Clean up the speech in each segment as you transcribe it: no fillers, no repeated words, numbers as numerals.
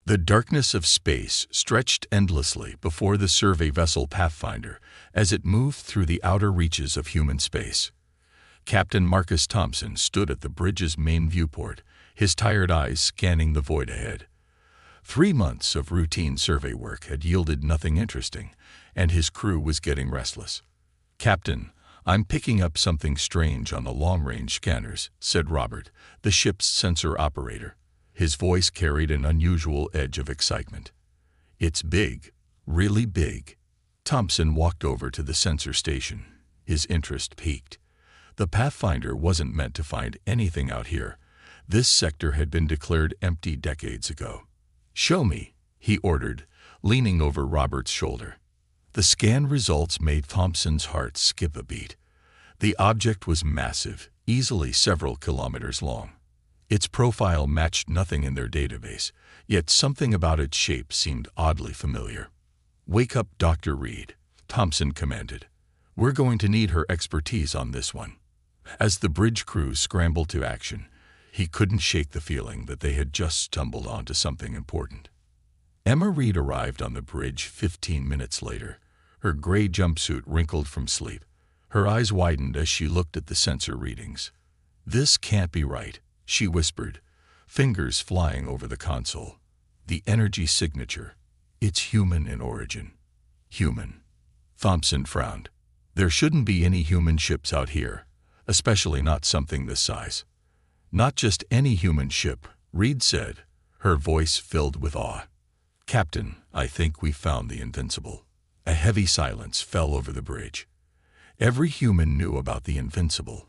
The darkness of space stretched endlessly before the survey vessel Pathfinder as it moved through the outer reaches of human space. Captain Marcus Thompson stood at the bridge's main viewport, his tired eyes scanning the void ahead. 3 months of routine survey work had yielded nothing interesting, and his crew was getting restless. "Captain, I'm picking up something strange on the long-range scanners," said Robert, the ship's sensor operator. His voice carried an unusual edge of excitement. "It's big, really big." Thompson walked over to the sensor station. His interest piqued. The Pathfinder wasn't meant to find anything out here. This sector had been declared empty decades ago. "Show me," he ordered, leaning over Robert's shoulder. The scan results made Thompson's heart skip a beat. The object was massive, easily several kilometers long. Its profile matched nothing in their database, yet something about its shape seemed oddly familiar. "Wake up Dr. Reed," Thompson commanded. "We're going to need her expertise on this one." As the bridge crew scrambled to action, he couldn't shake the feeling that they had just stumbled onto something important. Emma Reed arrived on the bridge 15 minutes later, her gray jumpsuit wrinkled from sleep. Her eyes widened as she looked at the sensor readings. "This can't be right," she whispered, fingers flying over the console. "The energy signature. It's human in origin." "Human." Thompson frowned. "There shouldn't be any human ships out here, especially not something this size." "Not just any human ship," Reed said, her voice filled with awe. "Captain, I think we found the Invincible." A heavy silence fell over the bridge. Every human knew about the Invincible,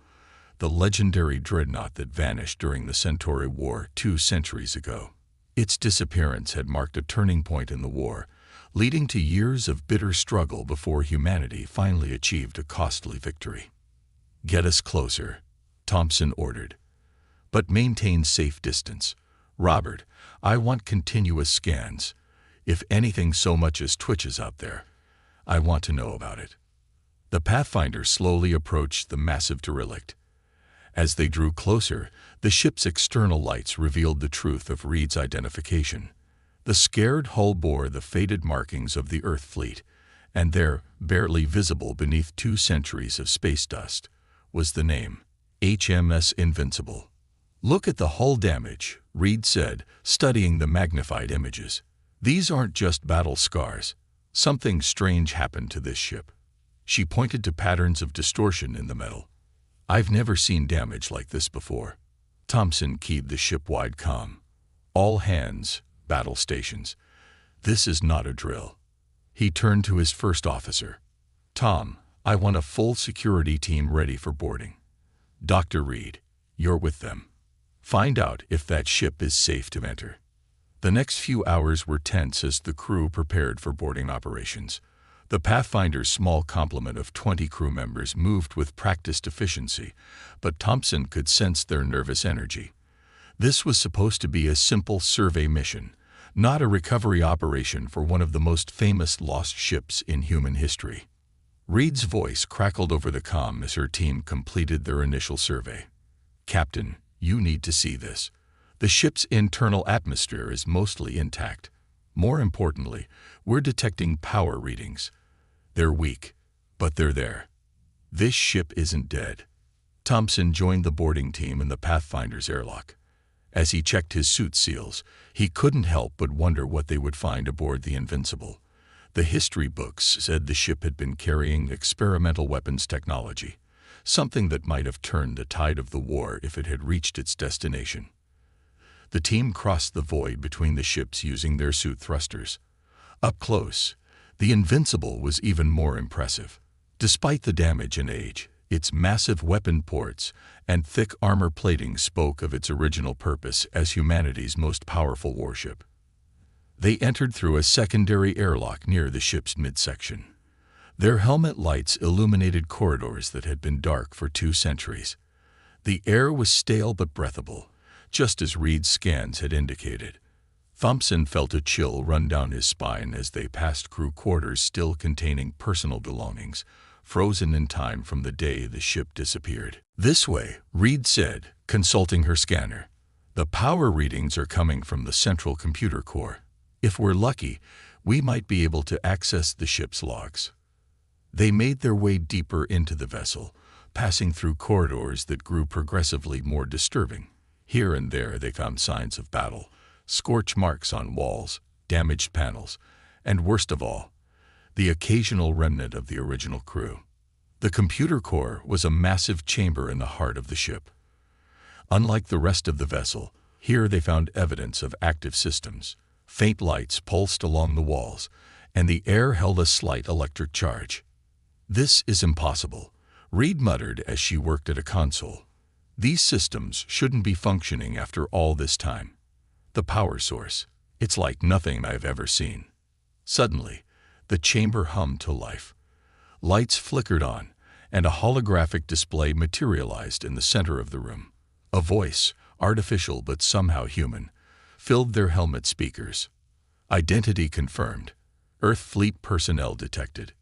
the legendary dreadnought that vanished during the Centauri War 2 centuries ago. Its disappearance had marked a turning point in the war, leading to years of bitter struggle before humanity finally achieved a costly victory. "Get us closer," Thompson ordered. "But maintain safe distance. Robert, I want continuous scans. If anything so much as twitches out there, I want to know about it." The Pathfinder slowly approached the massive derelict. As they drew closer, the ship's external lights revealed the truth of Reed's identification. The scared hull bore the faded markings of the Earth fleet, and there, barely visible beneath 2 centuries of space dust, was the name, HMS Invincible. "Look at the hull damage," Reed said, studying the magnified images. "These aren't just battle scars. Something strange happened to this ship." She pointed to patterns of distortion in the metal. "I've never seen damage like this before." Thompson keyed the ship-wide comm. "All hands, battle stations. This is not a drill." He turned to his first officer. "Tom, I want a full security team ready for boarding. Dr. Reed, you're with them. Find out if that ship is safe to enter." The next few hours were tense as the crew prepared for boarding operations. The Pathfinder's small complement of 20 crew members moved with practiced efficiency, but Thompson could sense their nervous energy. This was supposed to be a simple survey mission, not a recovery operation for one of the most famous lost ships in human history. Reed's voice crackled over the comm as her team completed their initial survey. "Captain, you need to see this. The ship's internal atmosphere is mostly intact. More importantly, we're detecting power readings. They're weak, but they're there. This ship isn't dead." Thompson joined the boarding team in the Pathfinder's airlock. As he checked his suit seals, he couldn't help but wonder what they would find aboard the Invincible. The history books said the ship had been carrying experimental weapons technology, something that might have turned the tide of the war if it had reached its destination. The team crossed the void between the ships using their suit thrusters. Up close, the Invincible was even more impressive. Despite the damage and age, its massive weapon ports and thick armor plating spoke of its original purpose as humanity's most powerful warship. They entered through a secondary airlock near the ship's midsection. Their helmet lights illuminated corridors that had been dark for 2 centuries. The air was stale but breathable, just as Reed's scans had indicated. Thompson felt a chill run down his spine as they passed crew quarters still containing personal belongings, frozen in time from the day the ship disappeared. "This way," Reed said, consulting her scanner. "The power readings are coming from the central computer core. If we're lucky, we might be able to access the ship's logs. They made their way deeper into the vessel, passing through corridors that grew progressively more disturbing. Here and there they found signs of battle, scorch marks on walls, damaged panels, and worst of all, the occasional remnant of the original crew. The computer core was a massive chamber in the heart of the ship. Unlike the rest of the vessel, here they found evidence of active systems. Faint lights pulsed along the walls, and the air held a slight electric charge. "This is impossible," Reed muttered as she worked at a console. "These systems shouldn't be functioning after all this time. The power source, it's like nothing I've ever seen." Suddenly, the chamber hummed to life. Lights flickered on, and a holographic display materialized in the center of the room. A voice, artificial but somehow human, filled their helmet speakers. "Identity confirmed. Earth Fleet personnel detected.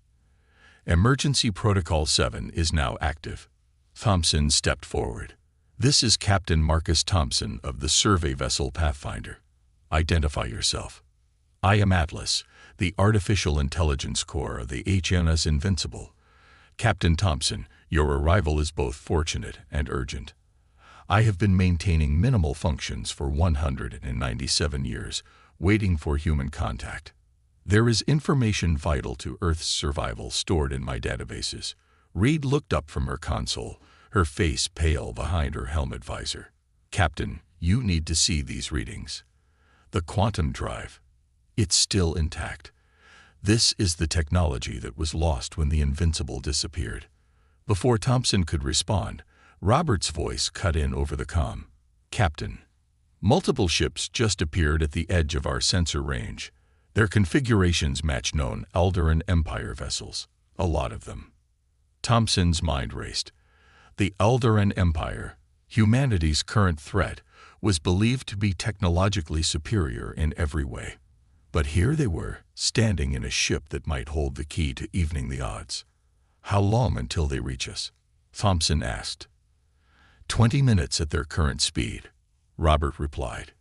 Emergency Protocol 7 is now active." Thompson stepped forward. "This is Captain Marcus Thompson of the survey vessel Pathfinder. Identify yourself." "I am Atlas, the artificial intelligence core of the HMS Invincible. Captain Thompson, your arrival is both fortunate and urgent. I have been maintaining minimal functions for 197 years, waiting for human contact. There is information vital to Earth's survival stored in my databases." Reed looked up from her console, her face pale behind her helmet visor. "Captain, you need to see these readings. The quantum drive. It's still intact. This is the technology that was lost when the Invincible disappeared." Before Thompson could respond, Robert's voice cut in over the comm. "Captain, multiple ships just appeared at the edge of our sensor range. Their configurations match known Alderaan Empire vessels, a lot of them." Thompson's mind raced. The Alderaan Empire, humanity's current threat, was believed to be technologically superior in every way. But here they were, standing in a ship that might hold the key to evening the odds. "How long until they reach us?" Thompson asked. 20 minutes at their current speed," Robert replied.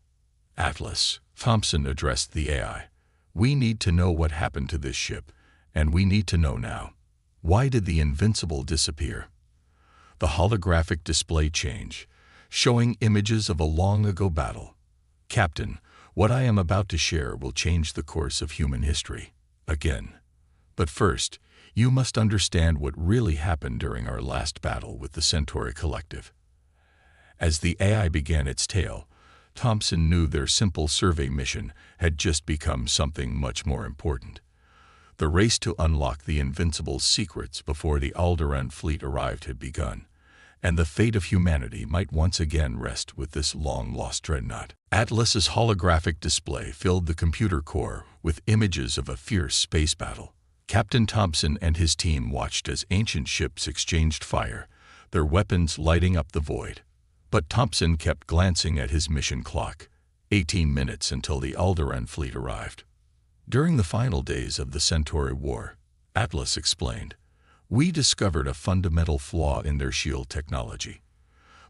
"Atlas," Thompson addressed the AI, "we need to know what happened to this ship, and we need to know now. Why did the Invincible disappear?" The holographic display changed, showing images of a long-ago battle. "Captain, what I am about to share will change the course of human history. Again. But first, you must understand what really happened during our last battle with the Centauri Collective." As the AI began its tale, Thompson knew their simple survey mission had just become something much more important. The race to unlock the Invincible's secrets before the Alderaan fleet arrived had begun, and the fate of humanity might once again rest with this long-lost Dreadnought. Atlas's holographic display filled the computer core with images of a fierce space battle. Captain Thompson and his team watched as ancient ships exchanged fire, their weapons lighting up the void. But Thompson kept glancing at his mission clock, 18 minutes until the Alderaan fleet arrived. "During the final days of the Centauri War," Atlas explained, "we discovered a fundamental flaw in their shield technology.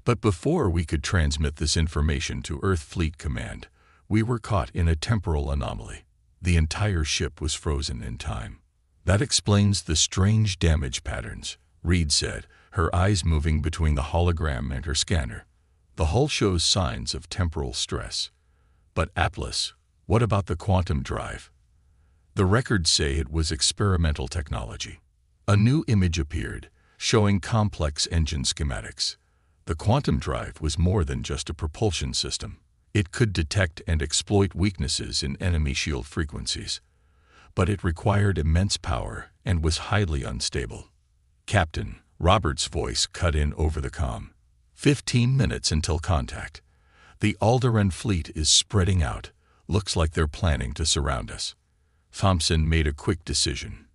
But before we could transmit this information to Earth Fleet Command, we were caught in a temporal anomaly. The entire ship was frozen in time." "That explains the strange damage patterns," Reed said, her eyes moving between the hologram and her scanner. "The hull shows signs of temporal stress. But Atlas, what about the quantum drive?" "The records say it was experimental technology." A new image appeared, showing complex engine schematics. The quantum drive was more than just a propulsion system. It could detect and exploit weaknesses in enemy shield frequencies. But it required immense power and was highly unstable. "Captain," Robert's voice cut in over the comm. 15 minutes until contact. The Alderaan fleet is spreading out. Looks like they're planning to surround us." Thompson made a quick decision.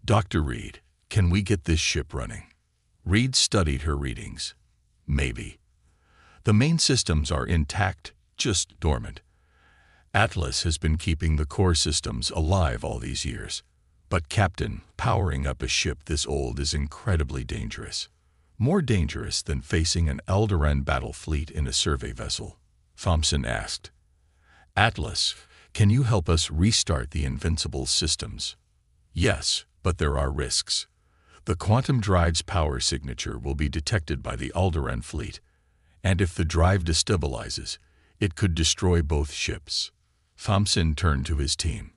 "Dr. Reed, can we get this ship running?" Reed studied her readings. "Maybe. The main systems are intact, just dormant. Atlas has been keeping the core systems alive all these years. But Captain, powering up a ship this old is incredibly dangerous. More dangerous than facing an Alderaan battle fleet in a survey vessel?" Thompson asked. "Atlas, Can you help us restart the Invincible systems? Yes, but there are risks. The quantum drive's power signature will be detected by the Alderaan fleet, and if the drive destabilizes, it could destroy both ships. Thompson turned to his team.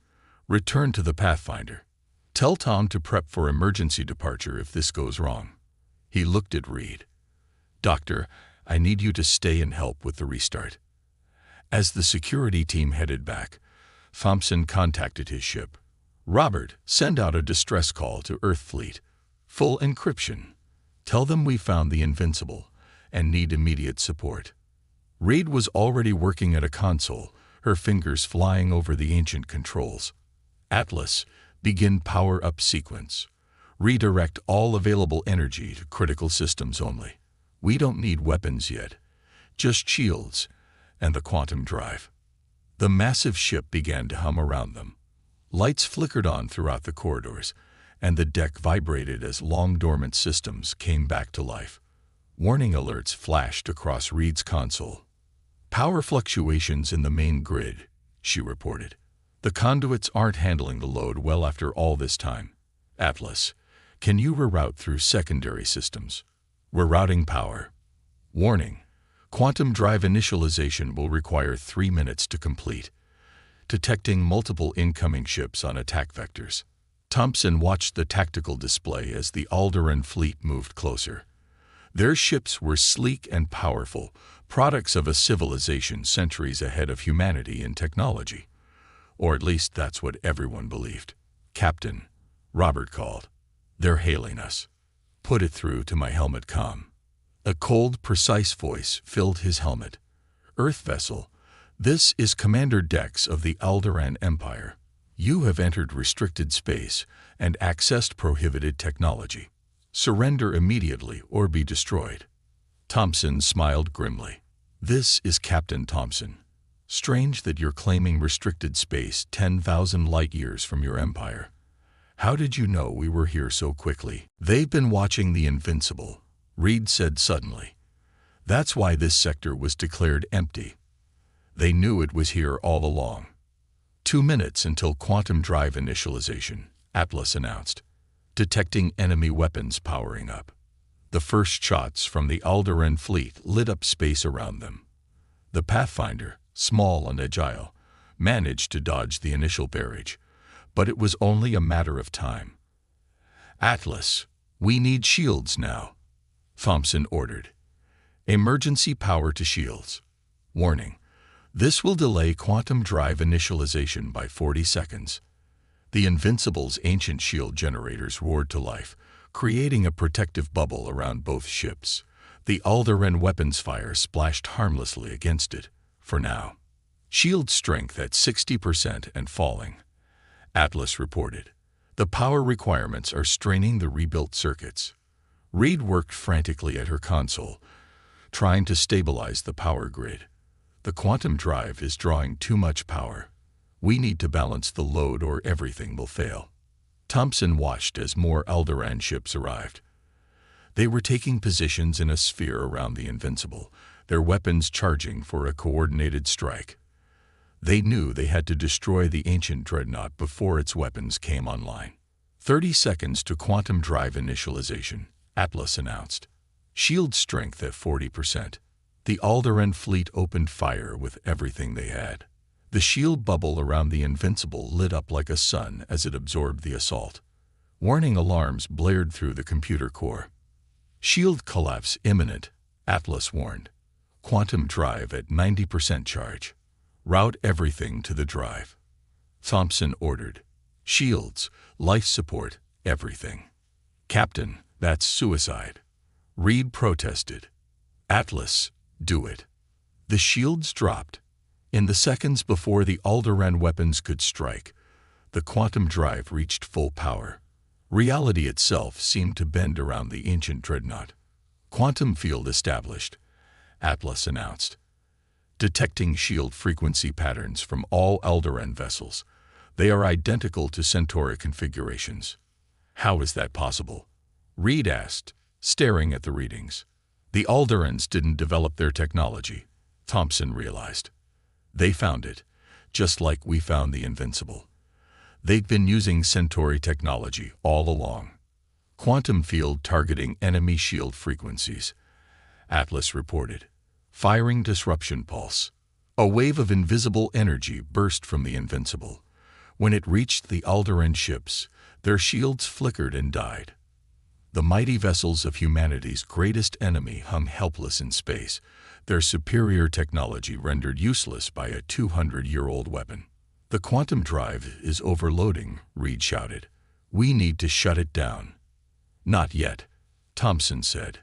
Return to the Pathfinder. Tell Tom to prep for emergency departure if this goes wrong. He looked at Reed. Doctor, I need you to stay and help with the restart. As the security team headed back, Thompson contacted his ship. Robert, send out a distress call to Earth Fleet. Full encryption. Tell them we found the Invincible and need immediate support. Reed was already working at a console, her fingers flying over the ancient controls. Atlas, begin power-up sequence. Redirect all available energy to critical systems only. We don't need weapons yet, just shields and the quantum drive. The massive ship began to hum around them. Lights flickered on throughout the corridors, and the deck vibrated as long-dormant systems came back to life. Warning alerts flashed across Reed's console. Power fluctuations in the main grid, she reported. The conduits aren't handling the load well after all this time. Atlas, can you reroute through secondary systems? We're routing power. Warning, quantum drive initialization will require 3 minutes to complete. Detecting multiple incoming ships on attack vectors. Thompson watched the tactical display as the Alderaan fleet moved closer. Their ships were sleek and powerful, products of a civilization centuries ahead of humanity in technology. Or at least that's what everyone believed. Captain, Robert called. They're hailing us. Put it through to my helmet comm. A cold, precise voice filled his helmet. Earth vessel, this is Commander Dex of the Alderaan Empire. You have entered restricted space and accessed prohibited technology. Surrender immediately or be destroyed. Thompson smiled grimly. This is Captain Thompson. Strange that you're claiming restricted space 10,000 light-years from your empire. How did you know we were here so quickly? They've been watching the Invincible, Reed said suddenly. That's why this sector was declared empty. They knew it was here all along. 2 minutes until quantum drive initialization, Atlas announced, detecting enemy weapons powering up. The first shots from the Alderaan fleet lit up space around them. The Pathfinder, small and agile, managed to dodge the initial barrage, but it was only a matter of time. Atlas, we need shields now, Thompson ordered. Emergency power to shields. Warning, this will delay quantum drive initialization by 40 seconds. The Invincible's ancient shield generators roared to life, creating a protective bubble around both ships. The Alderaan weapons fire splashed harmlessly against it, for now. Shield strength at 60% and falling, Atlas reported. The power requirements are straining the rebuilt circuits. Reed worked frantically at her console, trying to stabilize the power grid. The quantum drive is drawing too much power. We need to balance the load or everything will fail. Thompson watched as more Alderaan ships arrived. They were taking positions in a sphere around the Invincible, their weapons charging for a coordinated strike. They knew they had to destroy the ancient Dreadnought before its weapons came online. 30 seconds to quantum drive initialization, Atlas announced. Shield strength at 40%. The Alderaan fleet opened fire with everything they had. The shield bubble around the Invincible lit up like a sun as it absorbed the assault. Warning alarms blared through the computer core. Shield collapse imminent, Atlas warned. Quantum drive at 90% charge. Route everything to the drive. Thompson ordered. Shields, life support, everything. Captain, that's suicide. Reed protested. Atlas, do it. The shields dropped. In the seconds before the Alderaan weapons could strike, the quantum drive reached full power. Reality itself seemed to bend around the ancient Dreadnought. Quantum field established, Atlas announced. Detecting shield frequency patterns from all Alderaan vessels. They are identical to Centauri configurations. How is that possible? Reed asked, staring at the readings. The Alderaans didn't develop their technology, Thompson realized. They found it, just like we found the Invincible. They'd been using Centauri technology all along. Quantum field targeting enemy shield frequencies, Atlas reported. Firing disruption pulse. A wave of invisible energy burst from the Invincible. When it reached the Alderaan ships, their shields flickered and died. The mighty vessels of humanity's greatest enemy hung helpless in space, their superior technology rendered useless by a 200-year-old weapon. "The quantum drive is overloading," Reed shouted. "We need to shut it down." "Not yet," Thompson said.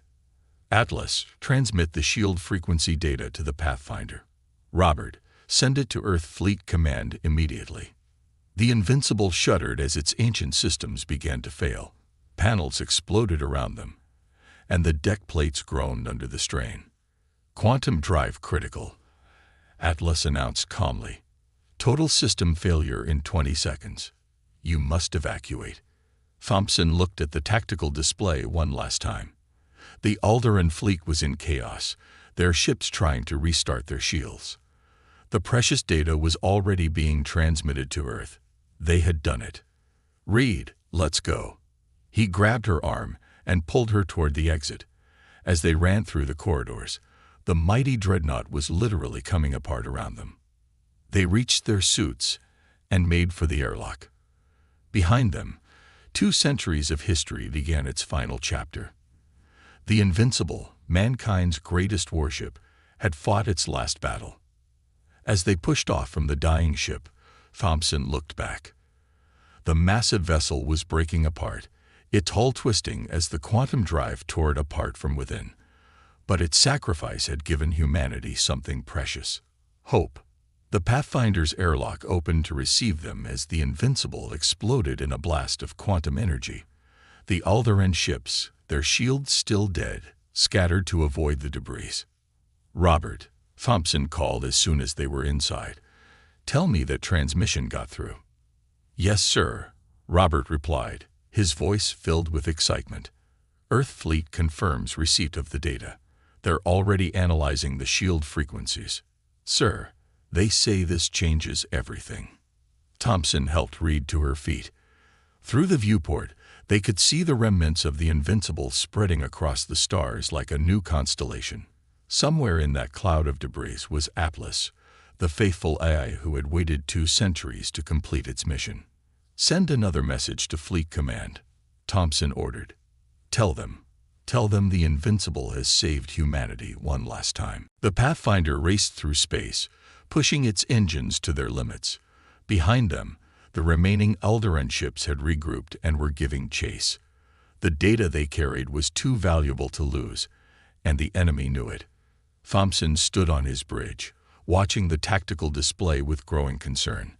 "Atlas, transmit the shield frequency data to the Pathfinder. Robert, send it to Earth Fleet Command immediately." The Invincible shuddered as its ancient systems began to fail. Panels exploded around them, and the deck plates groaned under the strain. "Quantum drive critical," Atlas announced calmly. "Total system failure in 20 seconds. You must evacuate." Thompson looked at the tactical display one last time. The Alderaan fleet was in chaos, their ships trying to restart their shields. The precious data was already being transmitted to Earth. They had done it. "Reed, let's go." He grabbed her arm and pulled her toward the exit. As they ran through the corridors, the mighty Dreadnought was literally coming apart around them. They reached their suits and made for the airlock. Behind them, 2 centuries of history began its final chapter. The Invincible, mankind's greatest warship, had fought its last battle. As they pushed off from the dying ship, Thompson looked back. The massive vessel was breaking apart, its hull twisting as the quantum drive tore it apart from within. But its sacrifice had given humanity something precious: hope. The Pathfinder's airlock opened to receive them as the Invincible exploded in a blast of quantum energy. The Alderaan ships, their shields still dead, scattered to avoid the debris. "Robert," Thompson called as soon as they were inside. "Tell me that transmission got through." "Yes, sir," Robert replied, his voice filled with excitement. "Earth Fleet confirms receipt of the data. They're already analyzing the shield frequencies. Sir, they say this changes everything." Thompson helped Reed to her feet. Through the viewport, they could see the remnants of the Invincible spreading across the stars like a new constellation. Somewhere in that cloud of debris was Atlas, the faithful AI who had waited 2 centuries to complete its mission. "Send another message to Fleet Command," Thompson ordered. Tell them the Invincible has saved humanity one last time." The Pathfinder raced through space, pushing its engines to their limits. Behind them, the remaining Alderaan ships had regrouped and were giving chase. The data they carried was too valuable to lose, and the enemy knew it. Thompson stood on his bridge, watching the tactical display with growing concern.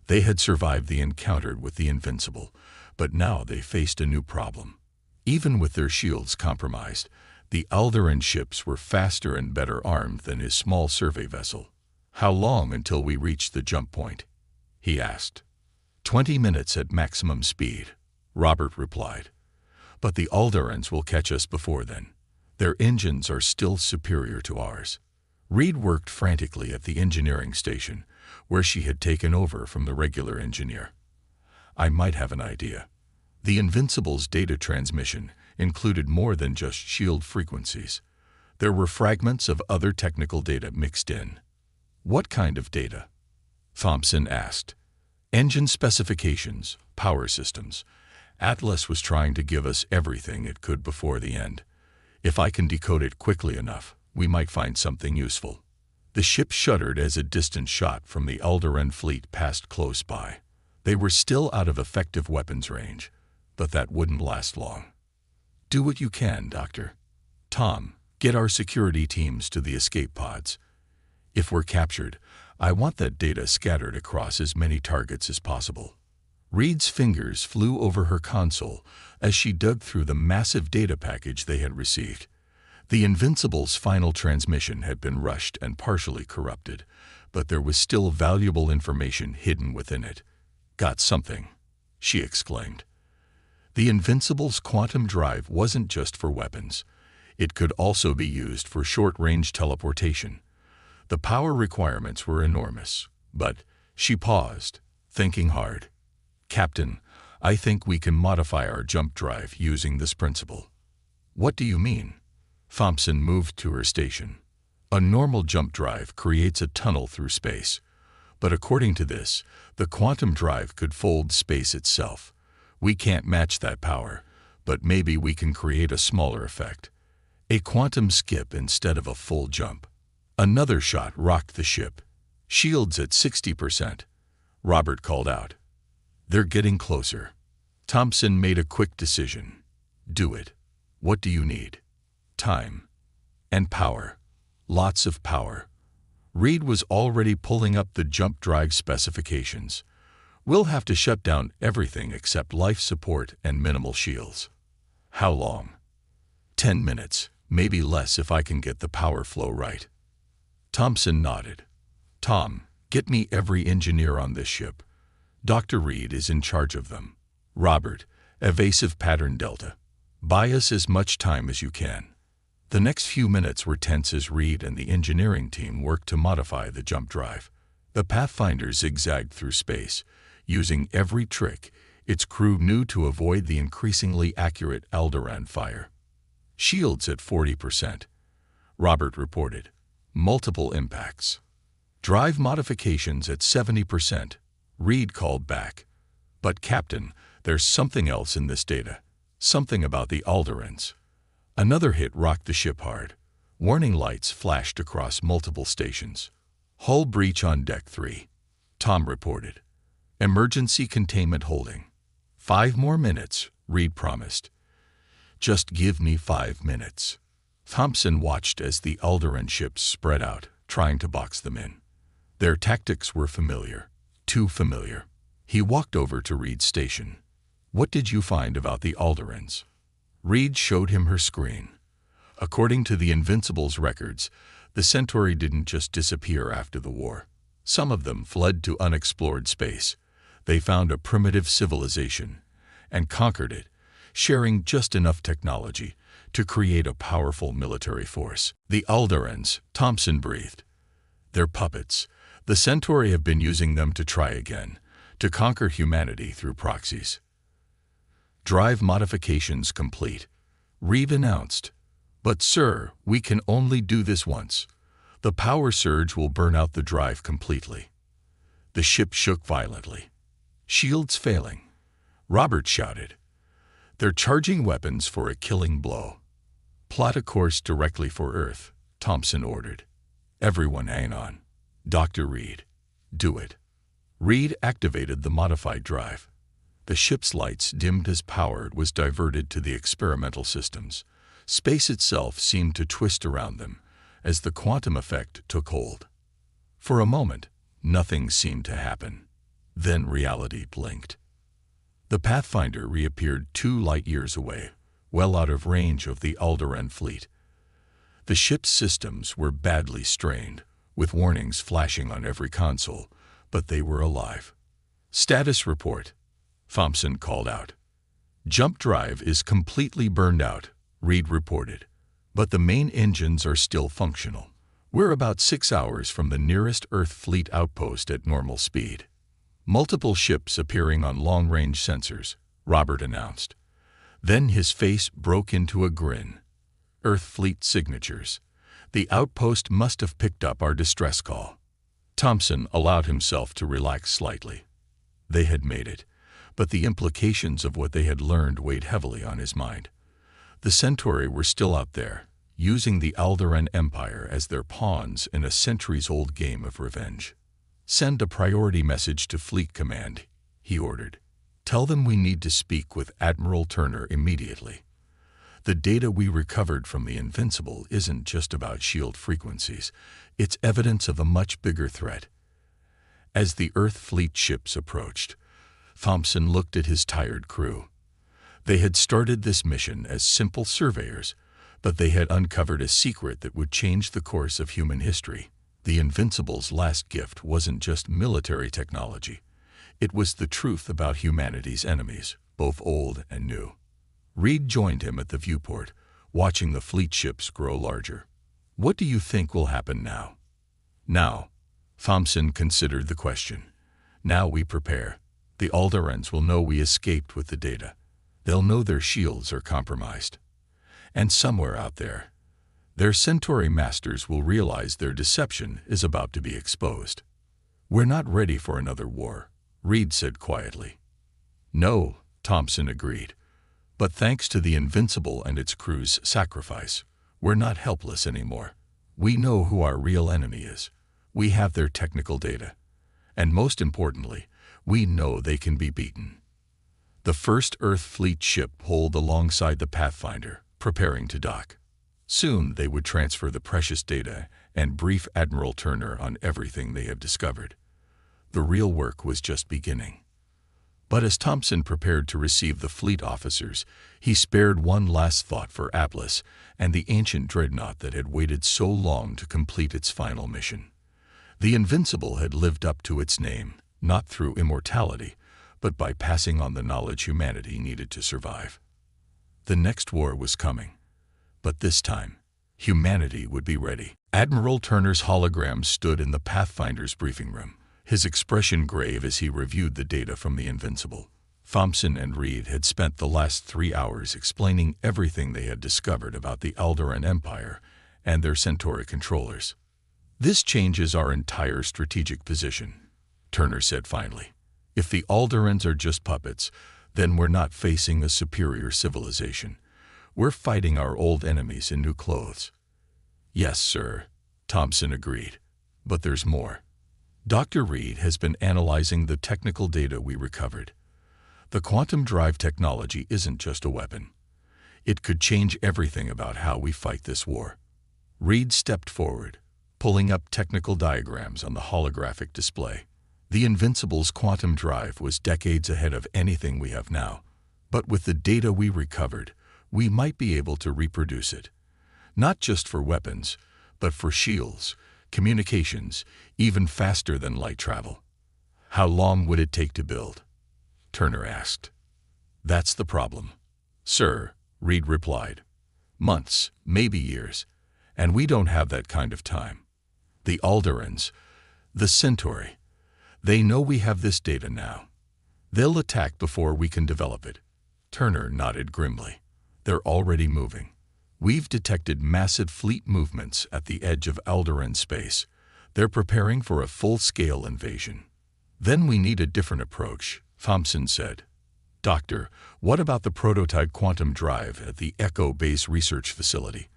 They had survived the encounter with the Invincible, but now they faced a new problem. Even with their shields compromised, the Alderaan ships were faster and better armed than his small survey vessel. "How long until we reach the jump point?" he asked. 20 minutes at maximum speed," Robert replied. "But the Alderaans will catch us before then. Their engines are still superior to ours." Reed worked frantically at the engineering station, where she had taken over from the regular engineer. "I might have an idea." The Invincible's data transmission included more than just shield frequencies. There were fragments of other technical data mixed in. "What kind of data?" Thompson asked. "Engine specifications, power systems. Atlas was trying to give us everything it could before the end. If I can decode it quickly enough, we might find something useful." The ship shuddered as a distant shot from the Alderaan fleet passed close by. They were still out of effective weapons range, but that wouldn't last long. "Do what you can, Doctor. Tom, get our security teams to the escape pods. If we're captured, I want that data scattered across as many targets as possible." Reed's fingers flew over her console as she dug through the massive data package they had received. The Invincible's final transmission had been rushed and partially corrupted, but there was still valuable information hidden within it. "Got something," she exclaimed. The Invincible's quantum drive wasn't just for weapons. It could also be used for short-range teleportation. The power requirements were enormous, but She paused, thinking hard. "Captain, I think we can modify our jump drive using this principle." "What do you mean?" Thompson moved to her station. "A normal jump drive creates a tunnel through space. But according to this, the quantum drive could fold space itself. We can't match that power, but maybe we can create a smaller effect. A quantum skip instead of a full jump." Another shot rocked the ship. "Shields at 60%. Robert called out. "They're getting closer." Thompson made a quick decision. "Do it. What do you need?" "Time. And power. Lots of power." Reed was already pulling up the jump drive specifications. "We'll have to shut down everything except life support and minimal shields." "How long?" 10 minutes, maybe less if I can get the power flow right." Thompson nodded. "Tom, get me every engineer on this ship. Dr. Reed is in charge of them. Robert, evasive pattern delta. Buy us as much time as you can." The next few minutes were tense as Reed and the engineering team worked to modify the jump drive. The Pathfinder zigzagged through space, using every trick its crew knew to avoid the increasingly accurate Alderaan fire. "Shields at 40%. Robert reported. "Multiple impacts." "Drive modifications at 70%. Reed called back. "But Captain, there's something else in this data. Something about the Alderaans." Another hit rocked the ship hard. Warning lights flashed across multiple stations. "Hull breach on Deck 3. Tom reported. "Emergency containment holding." 5 more minutes, Reed promised. "Just give me 5 minutes." Thompson watched as the Alderaan ships spread out, trying to box them in. Their tactics were familiar. Too familiar. He walked over to Reed's station. "What did you find about the Alderaans?" Reed showed him her screen. According to the Invincible's records, the Centauri didn't just disappear after the war. Some of them fled to unexplored space. They found a primitive civilization and conquered it, sharing just enough technology to create a powerful military force. "The Alderaans," Thompson breathed. "They're puppets. The Centauri have been using them to try again, to conquer humanity through proxies." "Drive modifications complete," Reed announced. "But sir, we can only do this once. The power surge will burn out the drive completely." The ship shook violently. "Shields failing," Robert shouted. "They're charging weapons for a killing blow." "Plot a course directly for Earth," Thompson ordered. "Everyone hang on. Dr. Reed, do it." Reed activated the modified drive. The ship's lights dimmed as power was diverted to the experimental systems. Space itself seemed to twist around them as the quantum effect took hold. For a moment, nothing seemed to happen. Then reality blinked. The Pathfinder reappeared 2 light-years away, well out of range of the Alderaan fleet. The ship's systems were badly strained, with warnings flashing on every console, but they were alive. "Status report," Thompson called out. "Jump drive is completely burned out," Reed reported. "But the main engines are still functional. We're about 6 hours from the nearest Earth fleet outpost at normal speed." "Multiple ships appearing on long-range sensors," Robert announced. Then his face broke into a grin. "Earth fleet signatures. The outpost must have picked up our distress call." Thompson allowed himself to relax slightly. They had made it, but the implications of what they had learned weighed heavily on his mind. The Centauri were still out there, using the Alderaan Empire as their pawns in a centuries-old game of revenge. "Send a priority message to Fleet Command," he ordered. "Tell them we need to speak with Admiral Turner immediately. The data we recovered from the Invincible isn't just about shield frequencies. It's evidence of a much bigger threat." As the Earth fleet ships approached, Thompson looked at his tired crew. They had started this mission as simple surveyors, but they had uncovered a secret that would change the course of human history. The Invincible's last gift wasn't just military technology. It was the truth about humanity's enemies, both old and new. Reed joined him at the viewport, watching the fleet ships grow larger. "What do you think will happen now?" "Now," Thompson considered the question. Now we prepare. The Alderans will know we escaped with the data. They'll know their shields are compromised. And somewhere out there, their Centauri masters will realize their deception is about to be exposed. We're not ready for another war, Reed said quietly. No, Thompson agreed. But thanks to the Invincible and its crew's sacrifice, we're not helpless anymore. We know who our real enemy is. We have their technical data. And most importantly, we know they can be beaten. The first Earth Fleet ship pulled alongside the Pathfinder, preparing to dock. Soon they would transfer the precious data and brief Admiral Turner on everything they had discovered. The real work was just beginning. But as Thompson prepared to receive the fleet officers, he spared one last thought for Atlas and the ancient Dreadnought that had waited so long to complete its final mission. The Invincible had lived up to its name, not through immortality, but by passing on the knowledge humanity needed to survive. The next war was coming, but this time, humanity would be ready. Admiral Turner's hologram stood in the Pathfinder's briefing room, his expression grave as he reviewed the data from the Invincible. Thompson and Reed had spent the last 3 hours explaining everything they had discovered about the Alderan Empire and their Centauri controllers. This changes our entire strategic position, Turner said finally. If the Alderans are just puppets, then we're not facing a superior civilization. We're fighting our old enemies in new clothes. Yes, sir, Thompson agreed. But there's more. Dr. Reed has been analyzing the technical data we recovered. The quantum drive technology isn't just a weapon. It could change everything about how we fight this war. Reed stepped forward, pulling up technical diagrams on the holographic display. The Invincible's quantum drive was decades ahead of anything we have now. But with the data we recovered, we might be able to reproduce it. Not just for weapons, but for shields, communications, even faster than light travel. How long would it take to build? Turner asked. That's the problem, sir, Reed replied. Months, maybe years, and we don't have that kind of time. The Alderans, the Centauri, they know we have this data now. They'll attack before we can develop it. Turner nodded grimly. They're already moving. We've detected massive fleet movements at the edge of Alderan space. They're preparing for a full-scale invasion. Then we need a different approach, Thompson said. Doctor, what about the prototype quantum drive at the Echo Base Research Facility?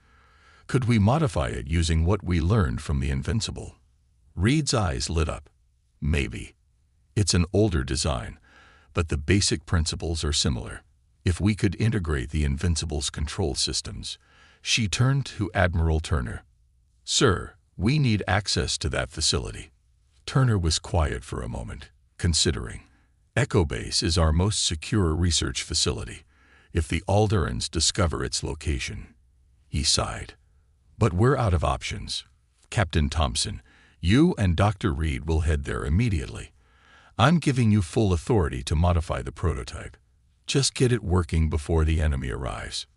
Could we modify it using what we learned from the Invincible? Reed's eyes lit up. Maybe. It's an older design, but the basic principles are similar. If we could integrate the Invincible's control systems. She turned to Admiral Turner. Sir, we need access to that facility. Turner was quiet for a moment, considering. Echo Base is our most secure research facility, if the Alderans discover its location. He sighed. But we're out of options. Captain Thompson, you and Dr. Reed will head there immediately. I'm giving you full authority to modify the prototype. Just get it working before the enemy arrives.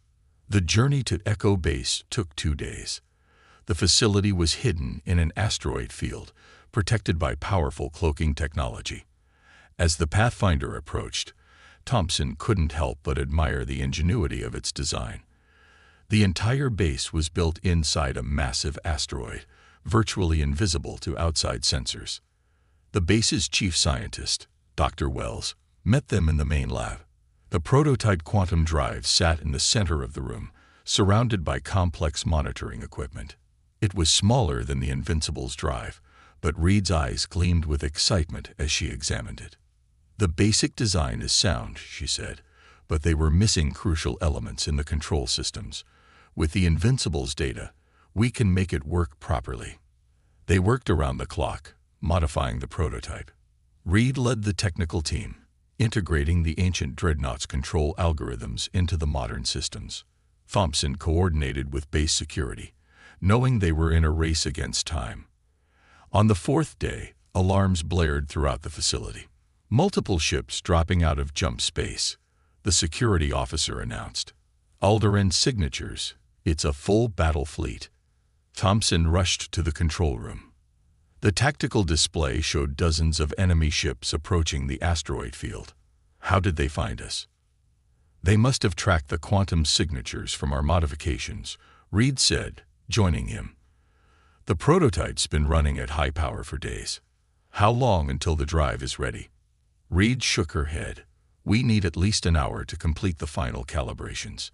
The journey to Echo Base took 2 days. The facility was hidden in an asteroid field, protected by powerful cloaking technology. As the Pathfinder approached, Thompson couldn't help but admire the ingenuity of its design. The entire base was built inside a massive asteroid, virtually invisible to outside sensors. The base's chief scientist, Dr. Wells, met them in the main lab. The prototype quantum drive sat in the center of the room, surrounded by complex monitoring equipment. It was smaller than the Invincible's drive, but Reed's eyes gleamed with excitement as she examined it. The basic design is sound, she said, but they were missing crucial elements in the control systems. With the Invincible's data, we can make it work properly. They worked around the clock, modifying the prototype. Reed led the technical team, integrating the ancient Dreadnought's control algorithms into the modern systems. Thompson coordinated with base security, knowing they were in a race against time. On the 4th day, alarms blared throughout the facility. Multiple ships dropping out of jump space, the security officer announced. Alderan signatures, it's a full battle fleet. Thompson rushed to the control room. The tactical display showed dozens of enemy ships approaching the asteroid field. How did they find us? They must have tracked the quantum signatures from our modifications, Reed said, joining him. The prototype's been running at high power for days. How long until the drive is ready? Reed shook her head. We need at least an hour to complete the final calibrations.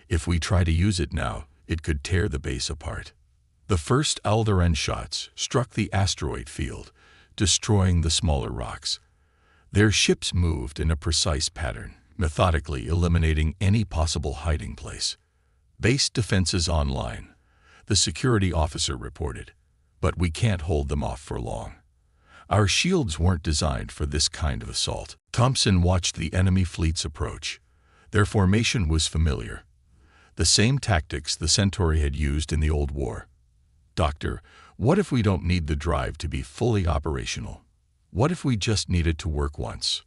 If we try to use it now, it could tear the base apart. The first Alderaan shots struck the asteroid field, destroying the smaller rocks. Their ships moved in a precise pattern, methodically eliminating any possible hiding place. Base defenses online, the security officer reported, but we can't hold them off for long. Our shields weren't designed for this kind of assault. Thompson watched the enemy fleets approach. Their formation was familiar. The same tactics the Centauri had used in the old war. Doctor, what if we don't need the drive to be fully operational? What if we just need it to work once?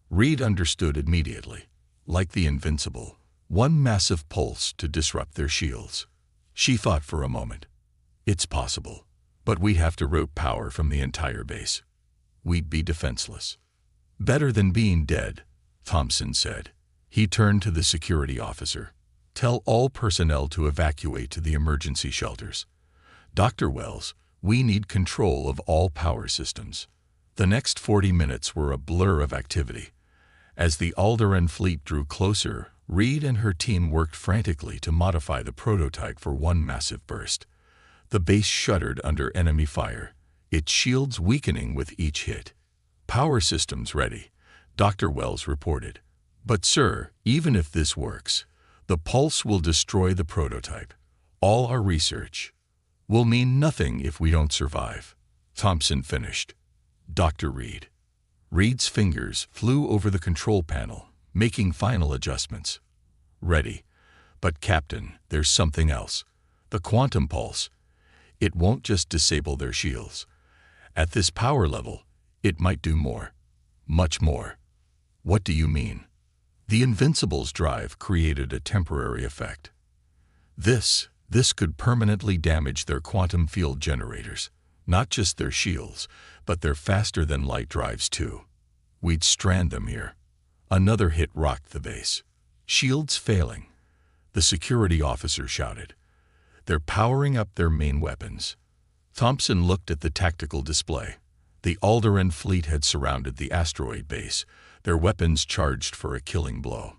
Reed understood immediately. Like the Invincible, one massive pulse to disrupt their shields. She thought for a moment. It's possible, but we'd have to route power from the entire base. We'd be defenseless. Better than being dead, Thompson said. He turned to the security officer. Tell all personnel to evacuate to the emergency shelters. Dr. Wells, we need control of all power systems. The next 40 minutes were a blur of activity. As the Alderaan fleet drew closer, Reed and her team worked frantically to modify the prototype for one massive burst. The base shuddered under enemy fire, its shields weakening with each hit. Power systems ready, Dr. Wells reported. But sir, even if this works, the pulse will destroy the prototype. All our research will mean nothing if we don't survive. Thompson finished. Dr. Reed. Reed's fingers flew over the control panel, making final adjustments. Ready. But Captain, there's something else. The quantum pulse. It won't just disable their shields. At this power level, it might do more. Much more. What do you mean? The Invincible's drive created a temporary effect. This could permanently damage their quantum field generators. Not just their shields, but their faster-than-light drives too. We'd strand them here. Another hit rocked the base. Shields failing. The security officer shouted. They're powering up their main weapons. Thompson looked at the tactical display. The Alderaan fleet had surrounded the asteroid base, their weapons charged for a killing blow.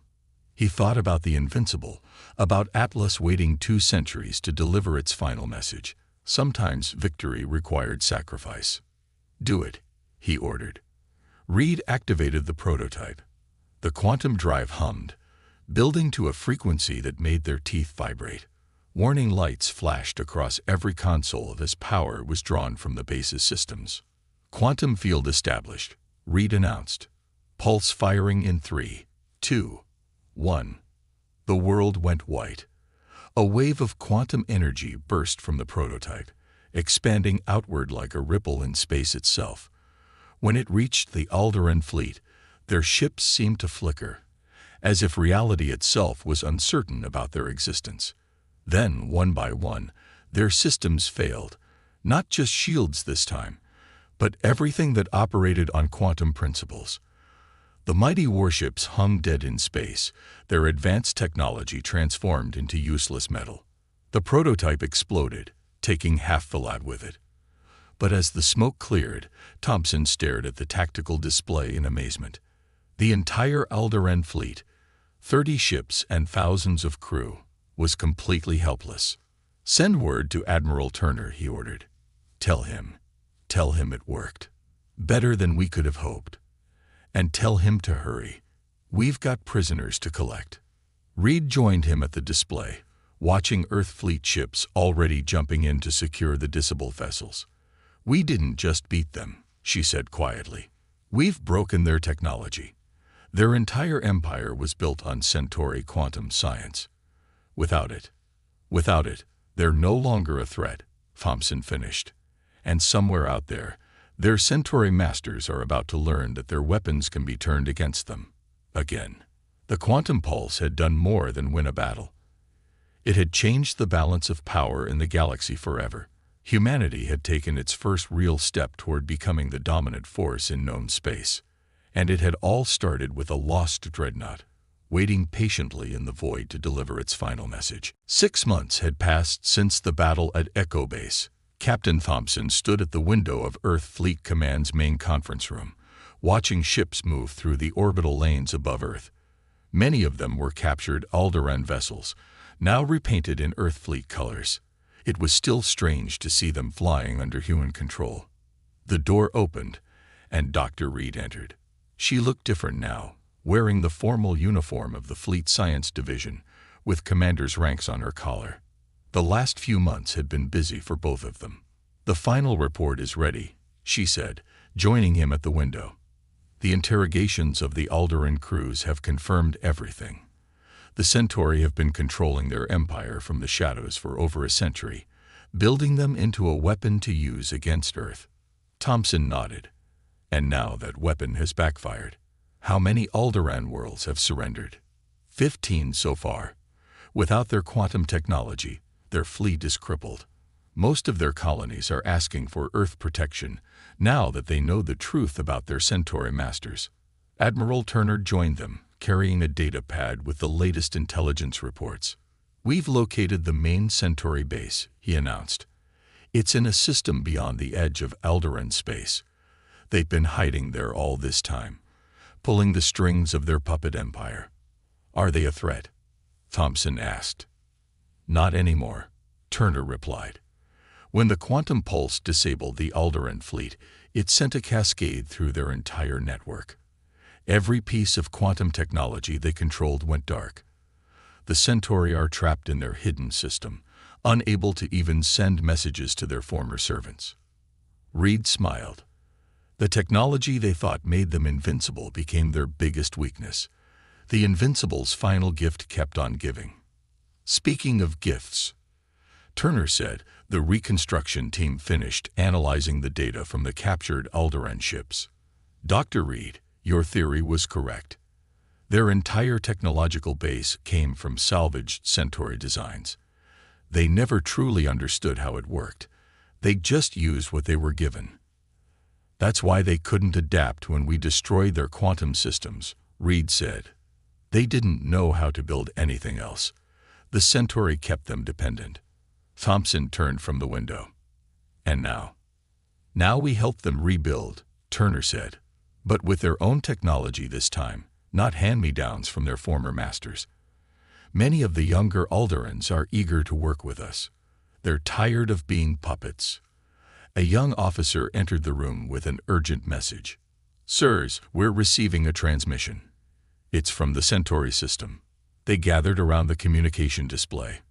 He thought about the Invincible, about Atlas waiting 2 centuries to deliver its final message. Sometimes victory required sacrifice. Do it, he ordered. Reed activated the prototype. The quantum drive hummed, building to a frequency that made their teeth vibrate. Warning lights flashed across every console as power was drawn from the base's systems. Quantum field established, Reed announced. Pulse firing in 3, 2, 1. The world went white. A wave of quantum energy burst from the prototype, expanding outward like a ripple in space itself. When it reached the Alderaan fleet, their ships seemed to flicker, as if reality itself was uncertain about their existence. Then, one by one, their systems failed, not just shields this time, but everything that operated on quantum principles. The mighty warships hung dead in space, their advanced technology transformed into useless metal. The prototype exploded, taking half the lab with it. But as the smoke cleared, Thompson stared at the tactical display in amazement. The entire Alderaan fleet, 30 ships and thousands of crew, was completely helpless. Send word to Admiral Turner, he ordered. Tell him it worked. Better than we could have hoped. And tell him to hurry. We've got prisoners to collect. Reed joined him at the display, watching Earth fleet ships already jumping in to secure the disable vessels. We didn't just beat them, she said quietly. We've broken their technology. Their entire empire was built on Centauri quantum science. Without it, they're no longer a threat, Thompson finished. And somewhere out there, their Centauri masters are about to learn that their weapons can be turned against them. Again. The quantum pulse had done more than win a battle. It had changed the balance of power in the galaxy forever. Humanity had taken its first real step toward becoming the dominant force in known space, and it had all started with a lost Dreadnought, waiting patiently in the void to deliver its final message. 6 months had passed since the battle at Echo Base. Captain Thompson stood at the window of Earth Fleet Command's main conference room, watching ships move through the orbital lanes above Earth. Many of them were captured Alderaan vessels, now repainted in Earth Fleet colors. It was still strange to see them flying under human control. The door opened, and Dr. Reed entered. She looked different now, wearing the formal uniform of the Fleet Science Division, with commander's ranks on her collar. The last few months had been busy for both of them. "The final report is ready," she said, joining him at the window. "The interrogations of the Alderaan crews have confirmed everything. The Centauri have been controlling their empire from the shadows for over a century, building them into a weapon to use against Earth." Thompson nodded. "And now that weapon has backfired. How many Alderaan worlds have surrendered?" 15 so far. Without their quantum technology, their fleet is crippled. Most of their colonies are asking for Earth protection now that they know the truth about their Centauri masters. Admiral Turner joined them, carrying a data pad with the latest intelligence reports. "We've located the main Centauri base," he announced. "It's in a system beyond the edge of Alderaan space. They've been hiding there all this time, pulling the strings of their puppet empire." "Are they a threat?" Thompson asked. "Not anymore," Turner replied. "When the quantum pulse disabled the Alderaan fleet, it sent a cascade through their entire network. Every piece of quantum technology they controlled went dark. The Centauri are trapped in their hidden system, unable to even send messages to their former servants." Reed smiled. "The technology they thought made them invincible became their biggest weakness. The Invincible's final gift kept on giving." "Speaking of gifts," Turner said, "the reconstruction team finished analyzing the data from the captured Alderaan ships. Dr. Reed, your theory was correct. Their entire technological base came from salvaged Centauri designs. They never truly understood how it worked. They just used what they were given. That's why they couldn't adapt when we destroyed their quantum systems," Reed said. "They didn't know how to build anything else. The Centauri kept them dependent." Thompson turned from the window. "And now?" "Now we help them rebuild," Turner said. "But with their own technology this time, not hand-me-downs from their former masters. Many of the younger Alderaans are eager to work with us. They're tired of being puppets." A young officer entered the room with an urgent message. "Sirs, we're receiving a transmission. It's from the Centauri system." They gathered around the communication display.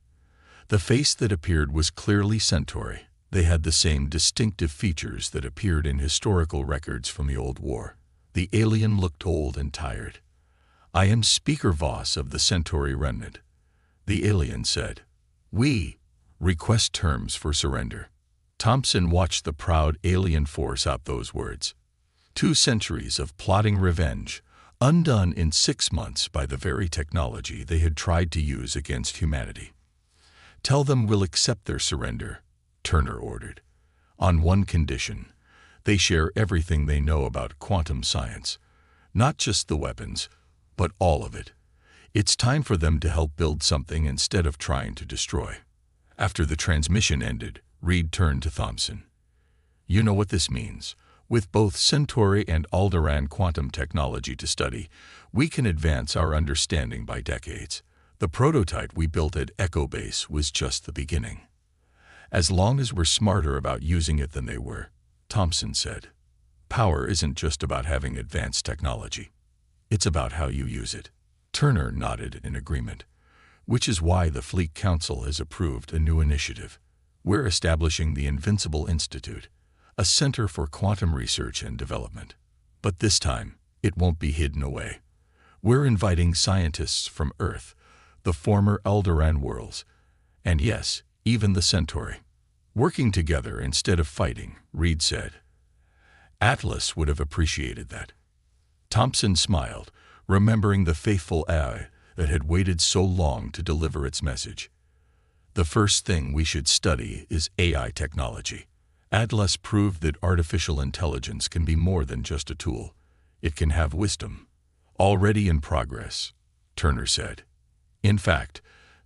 The face that appeared was clearly Centauri. They had the same distinctive features that appeared in historical records from the old war. The alien looked old and tired. "I am Speaker Voss of the Centauri Remnant," the alien said. "We request terms for surrender." Thompson watched the proud alien force out those words. 2 centuries of plotting revenge, undone in 6 months by the very technology they had tried to use against humanity. "Tell them we'll accept their surrender," Turner ordered. "On one condition: they share everything they know about quantum science. Not just the weapons, but all of it. It's time for them to help build something instead of trying to destroy." After the transmission ended, Reed turned to Thompson. "You know what this means. With both Centauri and Alderaan quantum technology to study, we can advance our understanding by decades. The prototype we built at Echo Base was just the beginning. As long as we're smarter about using it than they were," Thompson said. "Power isn't just about having advanced technology. It's about how you use it." Turner nodded in agreement, "which is why the Fleet Council has approved a new initiative. We're establishing the Invincible Institute, a center for quantum research and development. But this time, it won't be hidden away. We're inviting scientists from Earth, the former Alderaan worlds, and yes, even the Centauri. Working together instead of fighting," Reed said. "Atlas would have appreciated that." Thompson smiled, remembering the faithful AI that had waited so long to deliver its message. The first thing we should study is AI technology. Atlas proved that artificial intelligence can be more than just a tool. It can have wisdom. Already in progress, Turner said. In fact,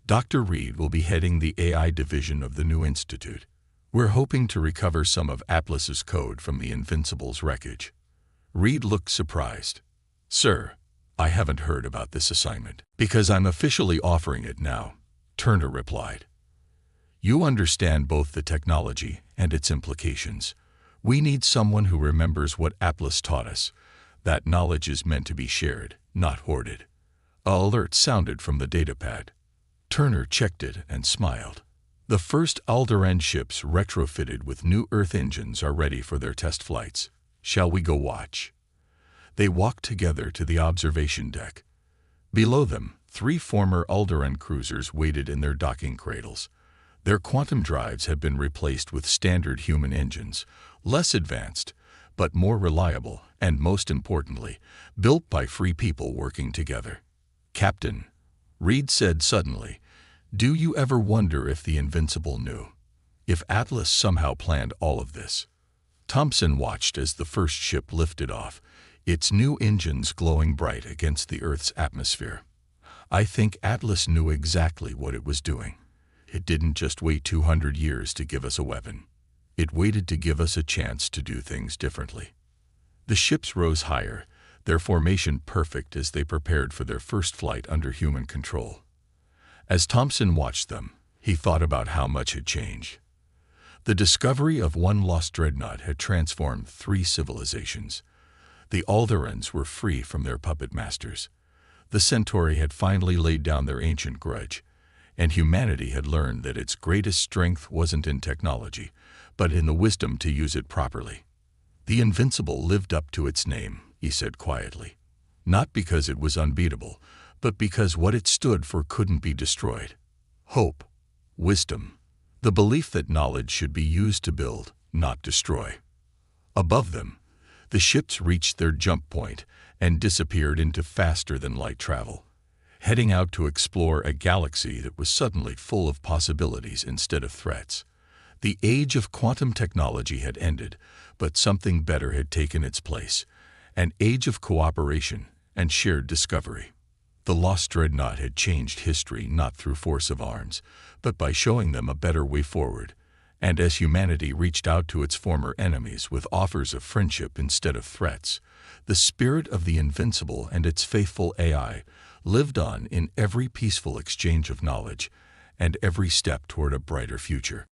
Dr. Reed will be heading the AI division of the new institute. We're hoping to recover some of Atlas's code from the Invincible's wreckage. Reed looked surprised. Sir, I haven't heard about this assignment. Because I'm officially offering it now, Turner replied. You understand both the technology and its implications. We need someone who remembers what Atlas taught us. That knowledge is meant to be shared, not hoarded. An alert sounded from the datapad. Turner checked it and smiled. The first Alderaan ships retrofitted with new Earth engines are ready for their test flights. Shall we go watch? They walked together to the observation deck. Below them, 3 former Alderaan cruisers waited in their docking cradles. Their quantum drives had been replaced with standard human engines, less advanced, but more reliable, and most importantly, built by free people working together. Captain, Reed said suddenly, do you ever wonder if the Invincible knew? If Atlas somehow planned all of this? Thompson watched as the first ship lifted off, its new engines glowing bright against the Earth's atmosphere. I think Atlas knew exactly what it was doing. It didn't just wait 200 years to give us a weapon. It waited to give us a chance to do things differently. The ships rose higher, their formation perfect as they prepared for their first flight under human control. As Thompson watched them, he thought about how much had changed. The discovery of one lost Dreadnought had transformed 3 civilizations. The Alderaans were free from their puppet masters. The Centauri had finally laid down their ancient grudge, and humanity had learned that its greatest strength wasn't in technology, but in the wisdom to use it properly. The Invincible lived up to its name, he said quietly. Not because it was unbeatable, but because what it stood for couldn't be destroyed. Hope, wisdom, the belief that knowledge should be used to build, not destroy. Above them, the ships reached their jump point and disappeared into faster-than-light travel, heading out to explore a galaxy that was suddenly full of possibilities instead of threats. The age of quantum technology had ended, but something better had taken its place, an age of cooperation and shared discovery. The lost Dreadnought had changed history not through force of arms, but by showing them a better way forward. And as humanity reached out to its former enemies with offers of friendship instead of threats, the spirit of the Invincible and its faithful AI lived on in every peaceful exchange of knowledge and every step toward a brighter future.